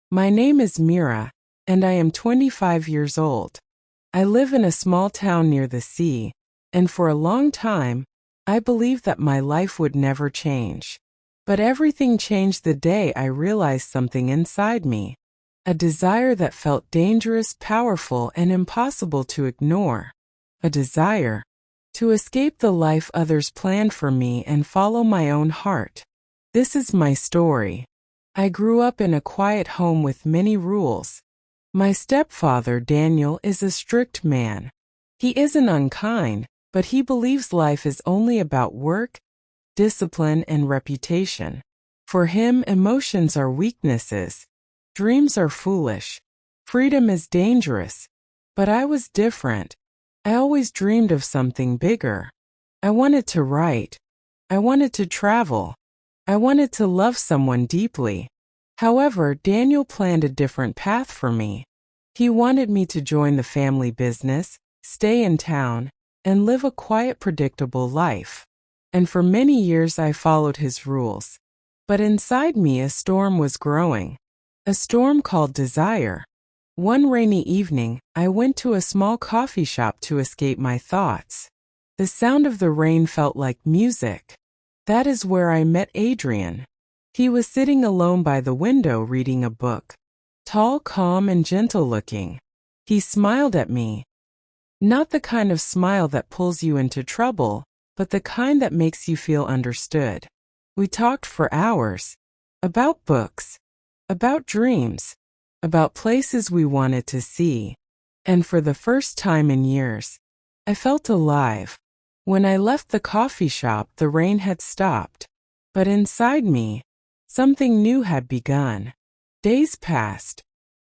My name is Mira, and I am 25 years old. I live in a small town near the sea, and for a long time, I believed that my life would never change. But everything changed the day I realized something inside me, a desire that felt dangerous, powerful, and impossible to ignore. A desire to escape the life others planned for me and follow my own heart. This is my story. I grew up in a quiet home with many rules. My stepfather, Daniel, is a strict man. He isn't unkind, but he believes life is only about work, discipline, and reputation. For him, emotions are weaknesses. Dreams are foolish. Freedom is dangerous. But I was different. I always dreamed of something bigger. I wanted to write. I wanted to travel. I wanted to love someone deeply. However, Daniel planned a different path for me. He wanted me to join the family business, stay in town, and live a quiet, predictable life. And for many years I followed his rules. But inside me a storm was growing. A storm called desire. One rainy evening, I went to a small coffee shop to escape my thoughts. The sound of the rain felt like music. That is where I met Adrian. He was sitting alone by the window reading a book. Tall, calm, and gentle-looking. He smiled at me. Not the kind of smile that pulls you into trouble, but the kind that makes you feel understood. We talked for hours. About books. About dreams. About places we wanted to see. And for the first time in years, I felt alive. When I left the coffee shop, the rain had stopped. But inside me, something new had begun. Days passed.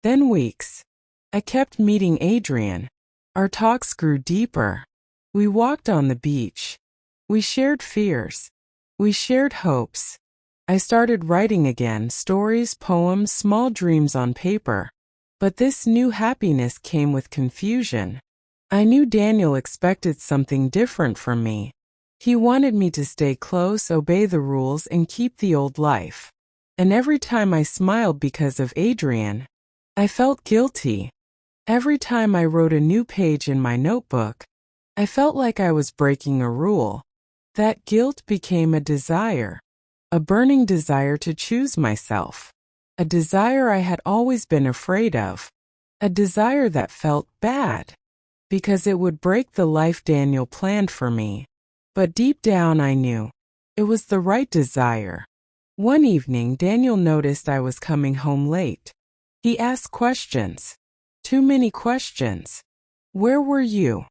Then weeks. I kept meeting Adrian. Our talks grew deeper. We walked on the beach. We shared fears. We shared hopes. I started writing again, stories, poems, small dreams on paper. But this new happiness came with confusion. I knew Daniel expected something different from me. He wanted me to stay close, obey the rules, and keep the old life. And every time I smiled because of Adrian, I felt guilty. Every time I wrote a new page in my notebook, I felt like I was breaking a rule. That guilt became a desire. A burning desire to choose myself. A desire I had always been afraid of. A desire that felt bad. Because it would break the life Daniel planned for me. But deep down I knew it was the right desire. One evening, Daniel noticed I was coming home late. He asked questions. Too many questions. Where were you?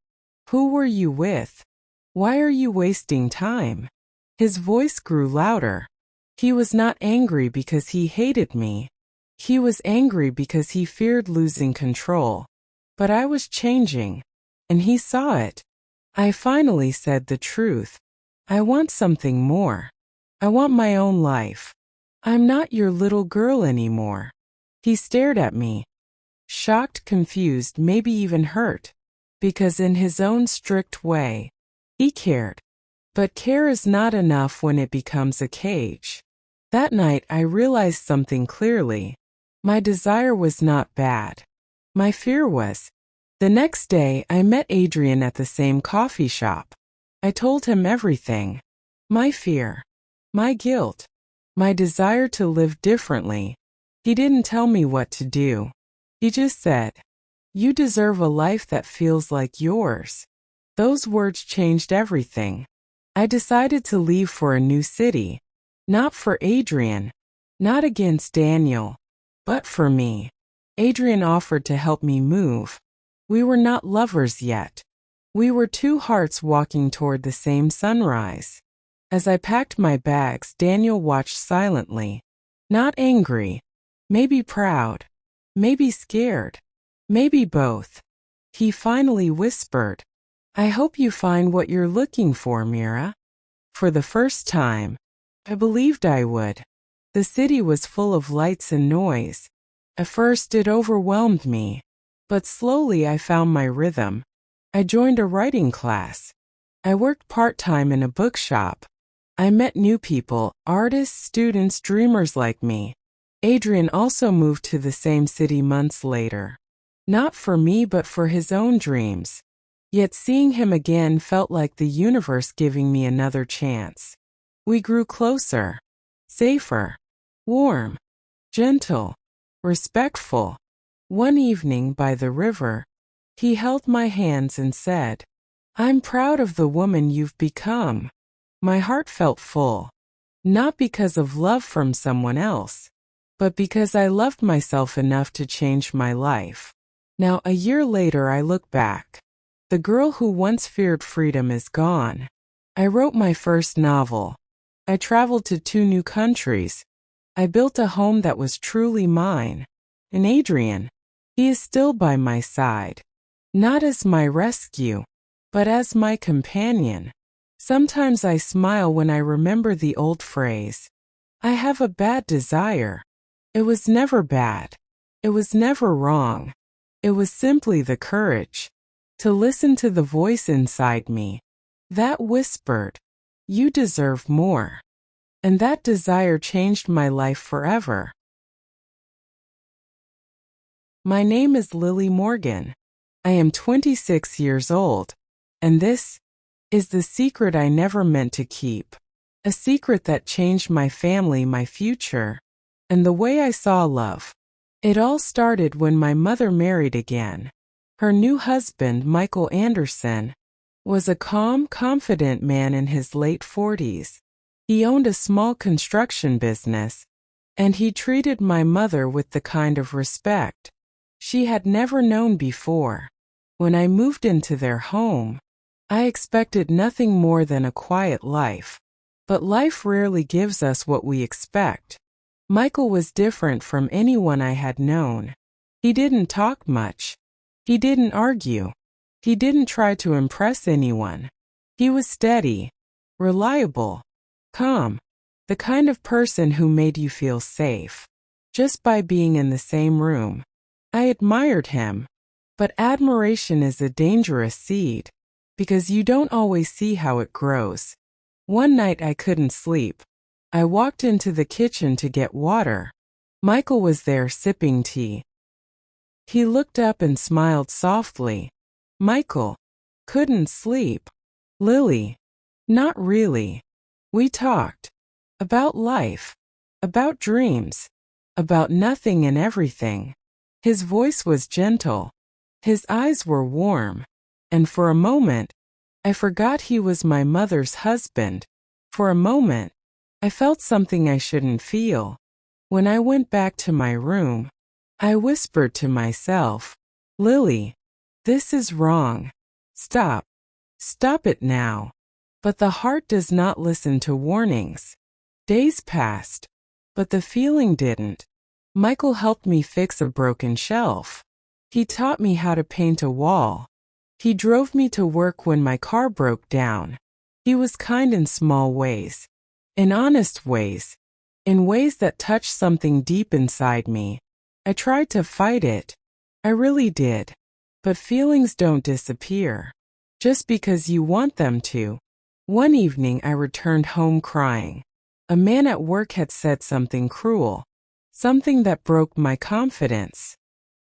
Who were you with? Why are you wasting time? His voice grew louder. He was not angry because he hated me. He was angry because he feared losing control. But I was changing. And he saw it. I finally said the truth. I want something more. I want my own life. I'm not your little girl anymore. He stared at me. Shocked, confused, maybe even hurt. Because in his own strict way, he cared. But care is not enough when it becomes a cage. That night I realized something clearly. My desire was not bad. My fear was. The next day, I met Adrian at the same coffee shop. I told him everything. My fear. My guilt. My desire to live differently. He didn't tell me what to do. He just said, "You deserve a life that feels like yours." Those words changed everything. I decided to leave for a new city. Not for Adrian. Not against Daniel. But for me. Adrian offered to help me move. We were not lovers yet. We were two hearts walking toward the same sunrise. As I packed my bags, Daniel watched silently. Not angry. Maybe proud. Maybe scared. Maybe both. He finally whispered, "I hope you find what you're looking for, Mira." For the first time, I believed I would. The city was full of lights and noise. At first it overwhelmed me. But slowly I found my rhythm. I joined a writing class. I worked part-time in a bookshop. I met new people, artists, students, dreamers like me. Adrian also moved to the same city months later. Not for me, but for his own dreams. Yet seeing him again felt like the universe giving me another chance. We grew closer, safer, warm, gentle, respectful. One evening by the river, he held my hands and said, "I'm proud of the woman you've become." My heart felt full, not because of love from someone else, but because I loved myself enough to change my life. Now, a year later, I look back. The girl who once feared freedom is gone. I wrote my first novel. I traveled to 2 new countries. I built a home that was truly mine. And Adrian, he is still by my side. Not as my rescue, but as my companion. Sometimes I smile when I remember the old phrase, "I have a bad desire." It was never bad. It was never wrong. It was simply the courage to listen to the voice inside me that whispered, "You deserve more." And that desire changed my life forever. My name is Lily Morgan. I am 26 years old, and this is the secret I never meant to keep. A secret that changed my family, my future, and the way I saw love. It all started when my mother married again. Her new husband, Michael Anderson, was a calm, confident man in his late 40s. He owned a small construction business, and he treated my mother with the kind of respect she had never known before. When I moved into their home, I expected nothing more than a quiet life. But life rarely gives us what we expect. Michael was different from anyone I had known. He didn't talk much. He didn't argue. He didn't try to impress anyone. He was steady, reliable, calm, the kind of person who made you feel safe just by being in the same room. I admired him, but admiration is a dangerous seed because you don't always see how it grows. One night I couldn't sleep. I walked into the kitchen to get water. Michael was there sipping tea. He looked up and smiled softly. "Michael, couldn't sleep." "Lily, not really." We talked about life, about dreams, about nothing and everything. His voice was gentle. His eyes were warm. And for a moment, I forgot he was my mother's husband. For a moment, I felt something I shouldn't feel. When I went back to my room, I whispered to myself, "Lily, this is wrong. Stop. Stop it now." But the heart does not listen to warnings. Days passed, but the feeling didn't. Michael helped me fix a broken shelf. He taught me how to paint a wall. He drove me to work when my car broke down. He was kind in small ways, in honest ways, in ways that touched something deep inside me. I tried to fight it. I really did. But feelings don't disappear just because you want them to. One evening I returned home crying. A man at work had said something cruel, something that broke my confidence.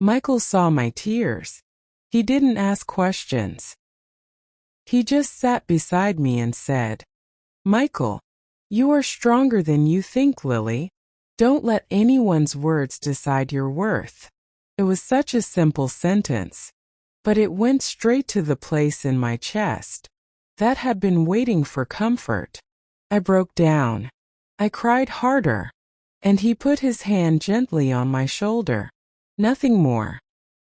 Michael saw my tears. He didn't ask questions. He just sat beside me and said, "Michael, you are stronger than you think, Lily. Don't let anyone's words decide your worth." It was such a simple sentence, but it went straight to the place in my chest that had been waiting for comfort. I broke down. I cried harder, and he put his hand gently on my shoulder. Nothing more,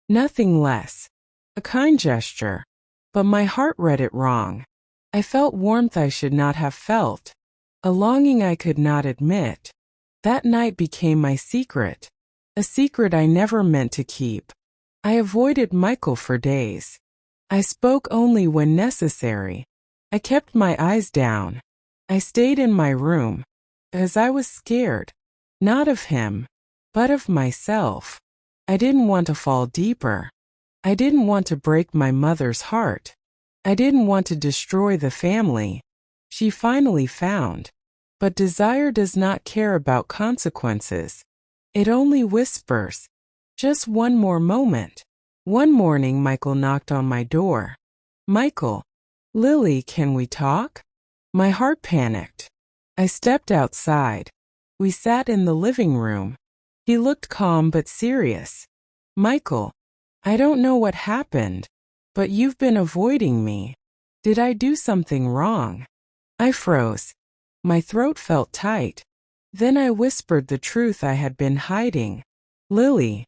nothing less. A kind gesture, but my heart read it wrong. I felt warmth I should not have felt, a longing I could not admit. That night became my secret, a secret I never meant to keep. I avoided Michael for days. I spoke only when necessary. I kept my eyes down. I stayed in my room, as I was scared, not of him, but of myself. I didn't want to fall deeper. I didn't want to break my mother's heart. I didn't want to destroy the family she finally found. But desire does not care about consequences. It only whispers. Just one more moment. One morning, Michael knocked on my door. Michael, Lily, can we talk? My heart panicked. I stepped outside. We sat in the living room. He looked calm but serious. Michael, I don't know what happened, but you've been avoiding me. Did I do something wrong? I froze. My throat felt tight. Then I whispered the truth I had been hiding. Lily,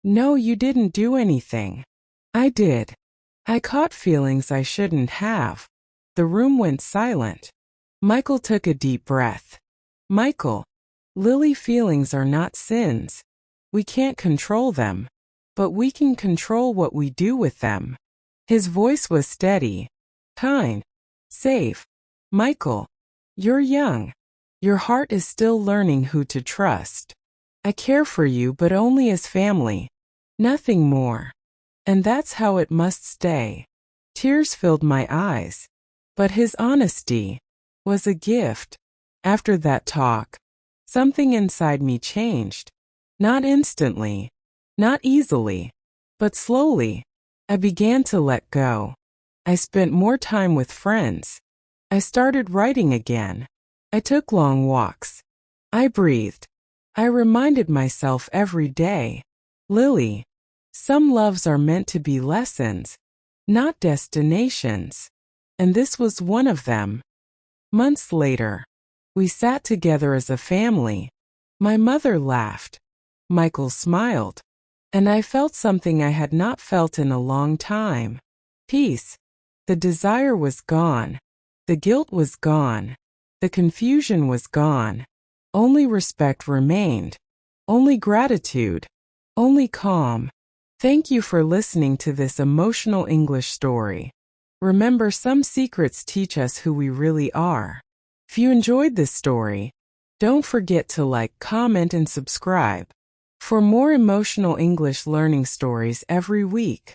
no, you didn't do anything. I did. I caught feelings I shouldn't have. The room went silent. Michael took a deep breath. Michael, Lily, feelings are not sins. We can't control them, but we can control what we do with them. His voice was steady, kind, safe. Michael, you're young. Your heart is still learning who to trust. I care for you, but only as family, nothing more. And that's how it must stay. Tears filled my eyes, but his honesty was a gift. After that talk, something inside me changed. Not instantly, not easily, but slowly. I began to let go. I spent more time with friends. I started writing again. I took long walks. I breathed. I reminded myself every day, Lily, some loves are meant to be lessons, not destinations. And this was one of them. Months later, we sat together as a family. My mother laughed. Michael smiled. And I felt something I had not felt in a long time. Peace. The desire was gone. The guilt was gone. The confusion was gone. Only respect remained. Only gratitude. Only calm. Thank you for listening to this emotional English story. Remember, some secrets teach us who we really are. If you enjoyed this story, don't forget to like, comment, and subscribe for more emotional English learning stories every week.